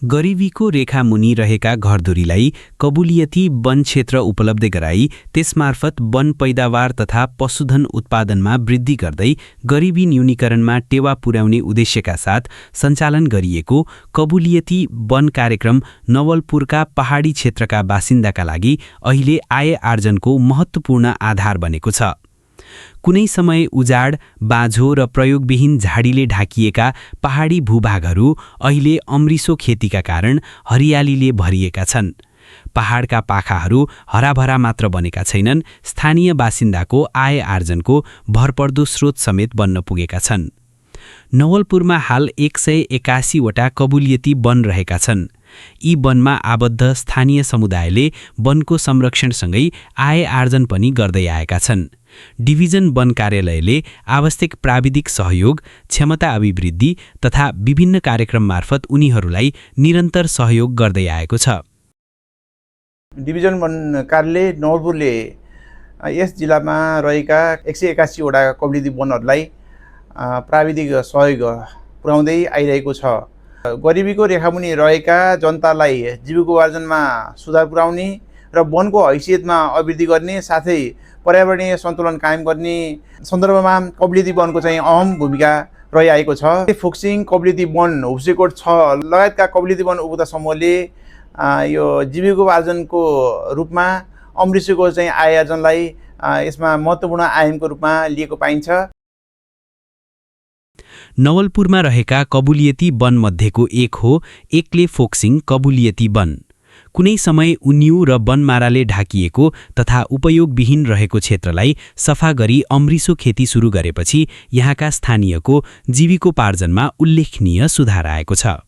गरिबीको रेखामुनि रहेका घरधुरीलाई कबुलियती वन क्षेत्र उपलब्ध गराई त्यसमार्फत वन पैदावार तथा पशुधन उत्पादनमा वृद्धि गर्दै गरिबी न्यूनीकरणमा टेवा पुर्याउने उद्देश्यका साथ सञ्चालन गरिएको कबुलियती वन कार्यक्रम नवलपुरका पहाडी क्षेत्रका बासिन्दाका लागि अहिले आय आर्जनको महत्त्वपूर्ण आधार बनेको छ। कुनै समय उजाड, बाँझो र प्रयोगविहीन झाडीले ढाकिएका पहाडी भूभागहरू अहिले अमृसो खेतीका कारण हरियालीले भरिएका छन्। पहाडका पाखाहरू हराभरा मात्र बनेका छैनन्, स्थानीय बासिन्दाको आय आर्जनको भरपर्दो स्रोत समेत बन्न पुगेका छन्। नवलपुरमा हाल 181 वटा कबुलियती वन रहेका छन्। यी वनमा आबद्ध स्थानीय समुदायले वनको संरक्षणसँगै आय आर्जन पनि गर्दै आएका छन्। डिभिजन वन कार्यालयले आवश्यक प्राविधिक सहयोग, क्षमता अभिवृद्धि तथा विभिन्न कार्यक्रम मार्फत उनीहरूलाई निरन्तर सहयोग गर्दै आएको छ। डिभिजन वन कार्यालय नवलपुरले यस जिल्लामा रहेका 181 वटा कबुलियती वनहरूलाई प्राविधिक सहयोग पुर्याउँदै आइरहेको छ। गरिबीको रेखामुनि रहेका जनतालाई जीविकोपार्जनमा सुधार पुर्याउने र वनको हैसियतमा अभिवृद्धि गर्ने साथै पर्यावरणीय सन्तुलन कायम गर्ने सन्दर्भमा कबुलियती वनको चाहिँ अहम भूमिका रहिआएको छ। फोक्सिङ कबुलियती वन, हुसेकोट 6 लगायतका कबुलियती वन उपभोक्ता समूहले यो जीविकोपार्जनको रूपमा अमृसोको चाहिँ आय आर्जनलाई यसमा महत्त्वपूर्ण आयामको रूपमा लिएको पाइन्छ। नवलपुरमा रहेका कबुलियती वन मध्येको एक हो एक्ले फोक्सिङ कबुलियती वन। कुनै समय उन्यु र वनमाराले ढाकिएको तथा उपयोगविहीन रहेको क्षेत्रलाई सफा गरी अमृसो खेती सुरु गरेपछि यहाँका स्थानीयको जीविकोपार्जनमा उल्लेखनीय सुधार आएको छ।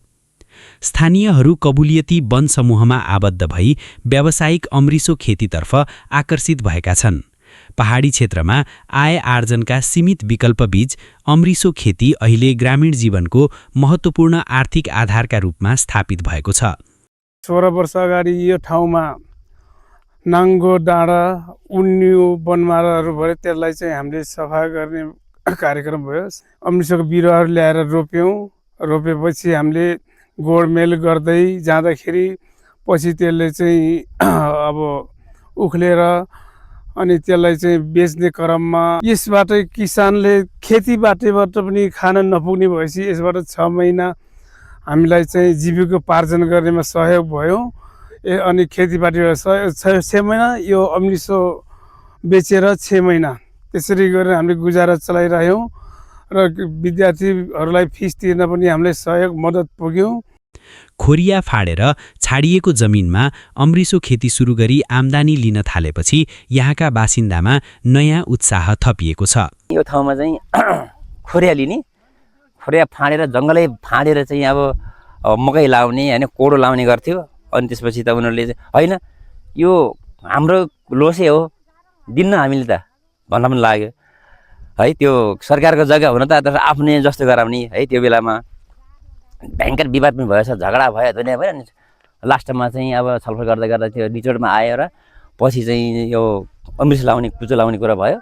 स्थानीयहरू कबुलियती वन समूहमा आबद्ध भई व्यावसायिक अमृसो खेतीतर्फ आकर्षित भएका छन्। पहाडी क्षेत्रमा आय आर्जनका सीमित विकल्पबीच अमृसो खेती अहिले ग्रामीण जीवनको महत्त्वपूर्ण आर्थिक आधारका रूपमा स्थापित भएको छ। 16 वर्ष अगाडि यो ठाउँमा नाङ्गो डाँडा, उन्यु, वनमाराहरू भयो, त्यसलाई चाहिँ हामीले सफा गर्ने कार्यक्रम भयो। अमृसोको बिरुवाहरू ल्याएर रोपेपछि हामीले गोडमेल गर्दै जाँदाखेरि पछि त्यसले चाहिँ अब उख्लेर अनि त्यसलाई चाहिँ बेच्ने क्रममा यसबाटै किसानले खेतीबाटैबाट पनि खान नपुग्ने भएपछि यसबाट 6 महिना हामीलाई चाहिँ जीविकोपार्जन गर्नेमा सहयोग भयो। अनि खेतीपातीबाट 6 महिना यो अमृसो बेचेर 6 महिना त्यसरी गरेर हामीले गुजारा चलाइरह्यौँ र विद्यार्थीहरूलाई फिस तिर्न पनि हामीलाई सहयोग मद्दत पुग्यो। खोरिया फाडेर छाडिएको जमिनमा अमृसो खेती सुरु गरी आम्दानी लिन थालेपछि यहाँका बासिन्दामा नयाँ उत्साह थपिएको छ। यो ठाउँमा चाहिँ खोरिया लिने, खोरिया फाडेर जङ्गलै फाडेर चाहिँ अब मकै लाउने हैन, कोडो लाउने गर्थ्यो। अनि त्यसपछि त उनीहरूले हैन यो हाम्रो लोसे हो दिन्न हामीले त भन्न पनि लाग्यो है। त्यो सरकारको जग्गा हुन त आफ्नै जस्तो गराउने है। त्यो बेलामा भयङ्कर विवाद पनि भएछ, झगडा भयो, दुनियाँ भयो। अनि लास्टमा चाहिँ अब छलफल गर्दा गर्दा त्यो निचोडमा आयो र पछि चाहिँ यो अमृसो लाउने, कुचो लाउने कुरा भयो।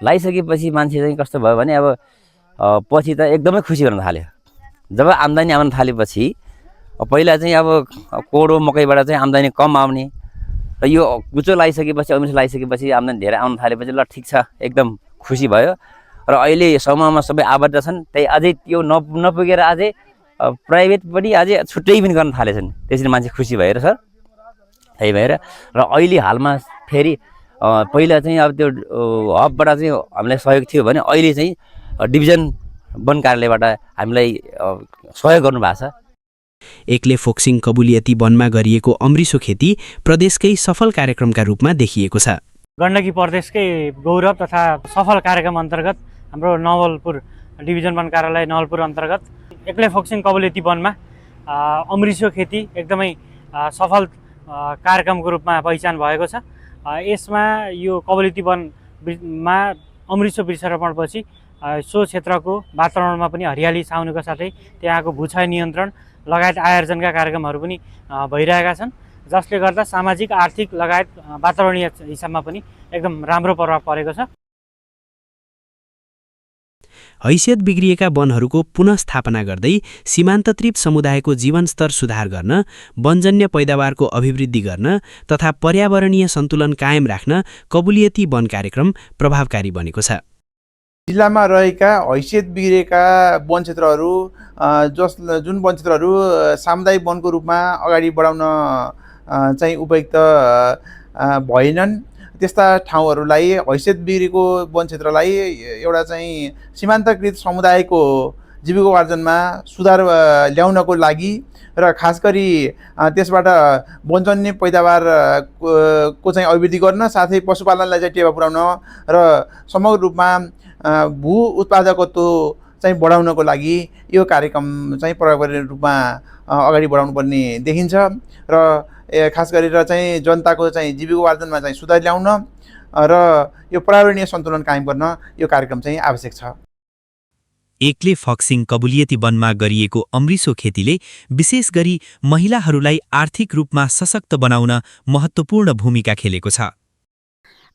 लाइसकेपछि मान्छे चाहिँ कस्तो भयो भने अब पछि त एकदमै खुसी गर्न थाल्यो। जब आम्दानी आउन थालेपछि पहिला चाहिँ अब कोडो मकैबाट चाहिँ आम्दानी कम आउने र यो कुचो लाइसकेपछि, अमृसो लाइसकेपछि आम्दानी धेरै आउन थालेपछि ल ठिक छ, एकदम खुसी भयो। र अहिले समूहमा सबै आबद्ध छन्। त्यही अझै त्यो नपुगेर अझै प्राइभेट पनि अझै छुट्टै पनि गर्न थालेछन्। त्यसरी मान्छे खुसी भएर सर त्यही भएर र अहिले हालमा फेरि पहिला चाहिँ अब त्यो हबबाट चाहिँ हामीलाई सहयोग थियो भने अहिले चाहिँ डिभिजन वन कार्यालयबाट हामीलाई सहयोग गर्नुभएको छ। एक्ले फोक्सिङ कबुलियती वनमा गरिएको अमृसो खेती प्रदेशकै सफल कार्यक्रमका रूपमा देखिएको छ। गण्डकी प्रदेशकै गौरव तथा सफल कार्यक्रम अन्तर्गत हाम्रो नवलपुर डिभिजन वन कार्यालय नवलपुर अन्तर्गत एक्ले फोक्सिङ कबुलियती वनमा अमृसो खेती एकदमै सफल कार्यक्रमको रूपमा पहिचान भएको छ। यसमा यो कबुलियती वनमा अमृसो वृक्षारोपणपछि सो क्षेत्रको वातावरणमा पनि हरियाली छाउनुको साथै त्यहाँको भूक्षय नियन्त्रण लगायत आयोजनका कार्यक्रमहरू पनि भइरहेका छन्, जसले गर्दा सामाजिक, आर्थिक लगायत वातावरणीय हिसाबमा पनि एकदम राम्रो प्रभाव परेको छ। हैसियत बिग्रिएका वनहरूको पुनःस्थापना गर्दै सीमान्तत्रिप समुदायको जीवनस्तर सुधार गर्न, वनजन्य पैदावारको अभिवृद्धि गर्न तथा पर्यावरणीय सन्तुलन कायम राख्न कबुलियती वन कार्यक्रम प्रभावकारी बनेको छ। जिल्लामा रहेका हैसियत बिग्रेका वन क्षेत्रहरू जुन वन क्षेत्रहरू सामुदायिक वनको रूपमा अगाडि बढाउन चाहिँ उपयुक्त भएनन्, त्यस्ता ठाउँहरूलाई हैसियत बिग्रेको वन क्षेत्रलाई एउटा चाहिँ सीमान्तकृत समुदायको जीविकोपार्जनमा सुधार ल्याउनको लागि र खास गरी त्यसबाट वनजन्य पैदावार को चाहिँ अभिवृद्धि गर्न, साथै पशुपालनलाई चाहिँ टेवा पुर्याउन र समग्र रूपमा भू उत्पादकत्व चाहिँ बढाउनको लागि यो कार्यक्रम चाहिँ प्रभावकारी रूपमा अगाडि बढाउनु पर्ने देखिन्छ र खास गरेर चाहिँ जनताको चाहिँ जीविकोपार्जनमा चाहिँ सुधार ल्याउन र यो पर्यावरणीय सन्तुलन कायम गर्न यो कार्यक्रम चाहिँ आवश्यक छ। एक्ले फक्सिङ कबुलियती वनमा गरिएको अमृसो खेतीले विशेष गरी महिलाहरूलाई आर्थिक रूपमा सशक्त बनाउन महत्त्वपूर्ण भूमिका खेलेको छ।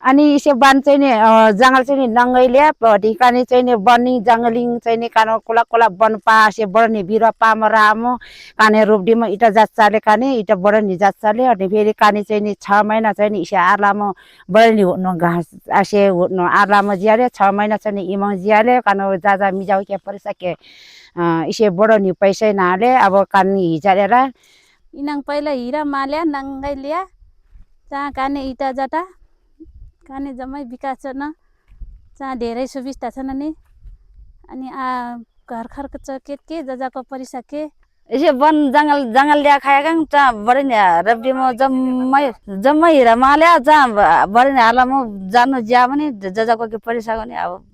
अनि इसे वन चाहिँ नि जङ्गल चाहिँ नि नङ्गैल्या ढिकाने चाहिँ नि बनी जङ्गलिङ चाहिँ नि कानो कोला कोला वन पासे बढ्ने बिरुवा पाम रामो काने रोपडीमा इटा जात चाले काने इटा बढ्ने जात चाले अनि फेरि काने चाहिँ नि 6 महिना चाहिँ नि इसे आर्लामा बढ्ने हुनु घाँस आसे हुनु आर्लामा जियाले 6 महिना चाहिँ नि इमङ जियाले कानो जाजा मिजाउ के परिसके इसे बढ्ने पैसा नाले अब कानी हिजालेर इनङ पहिला हिरा माल्या नङ्गैल्या जहाँ काने इटा जाटा काने जम्मै विकास छ न, जहाँ धेरै सुविस्ता छन् नि अनि घर खर्च के जजाको परिसके इसे वन जङ्गल ल्या खाएका जहाँ बढ्ने रब्डीमा जम्मै हिरा माल्या जहाँ बढ्ने हालमा जानु ज्या पनि जजाको के परिसक्यो नि। अब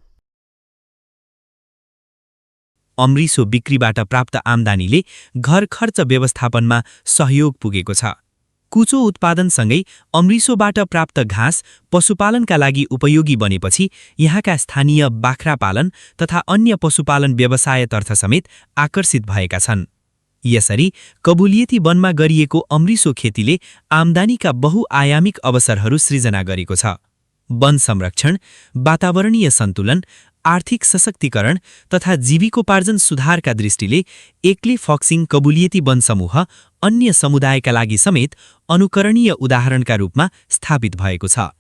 अमृसो बिक्रीबाट प्राप्त आम्दानीले घर खर्च व्यवस्थापनमा सहयोग पुगेको छ। कुचो उत्पादनसँगै अमृसोबाट प्राप्त घाँस पशुपालनका लागि उपयोगी बनेपछि यहाँका स्थानीय बाख्रा पालन तथा अन्य पशुपालन व्यवसायतर्फ समेत आकर्षित भएका छन्। यसरी कबुलियती वनमा गरिएको अमृसो खेतीले आम्दानीका बहुआयामिक अवसरहरू सृजना गरेको छ। वन संरक्षण, वातावरणीय सन्तुलन, आर्थिक सशक्तिकरण तथा जीविकोपार्जन सुधारका दृष्टिले एक्ले फक्सिङ कबुलियती वन समूह अन्य समुदायका लागि समेत अनुकरणीय उदाहरणका रूपमा स्थापित भएको छ।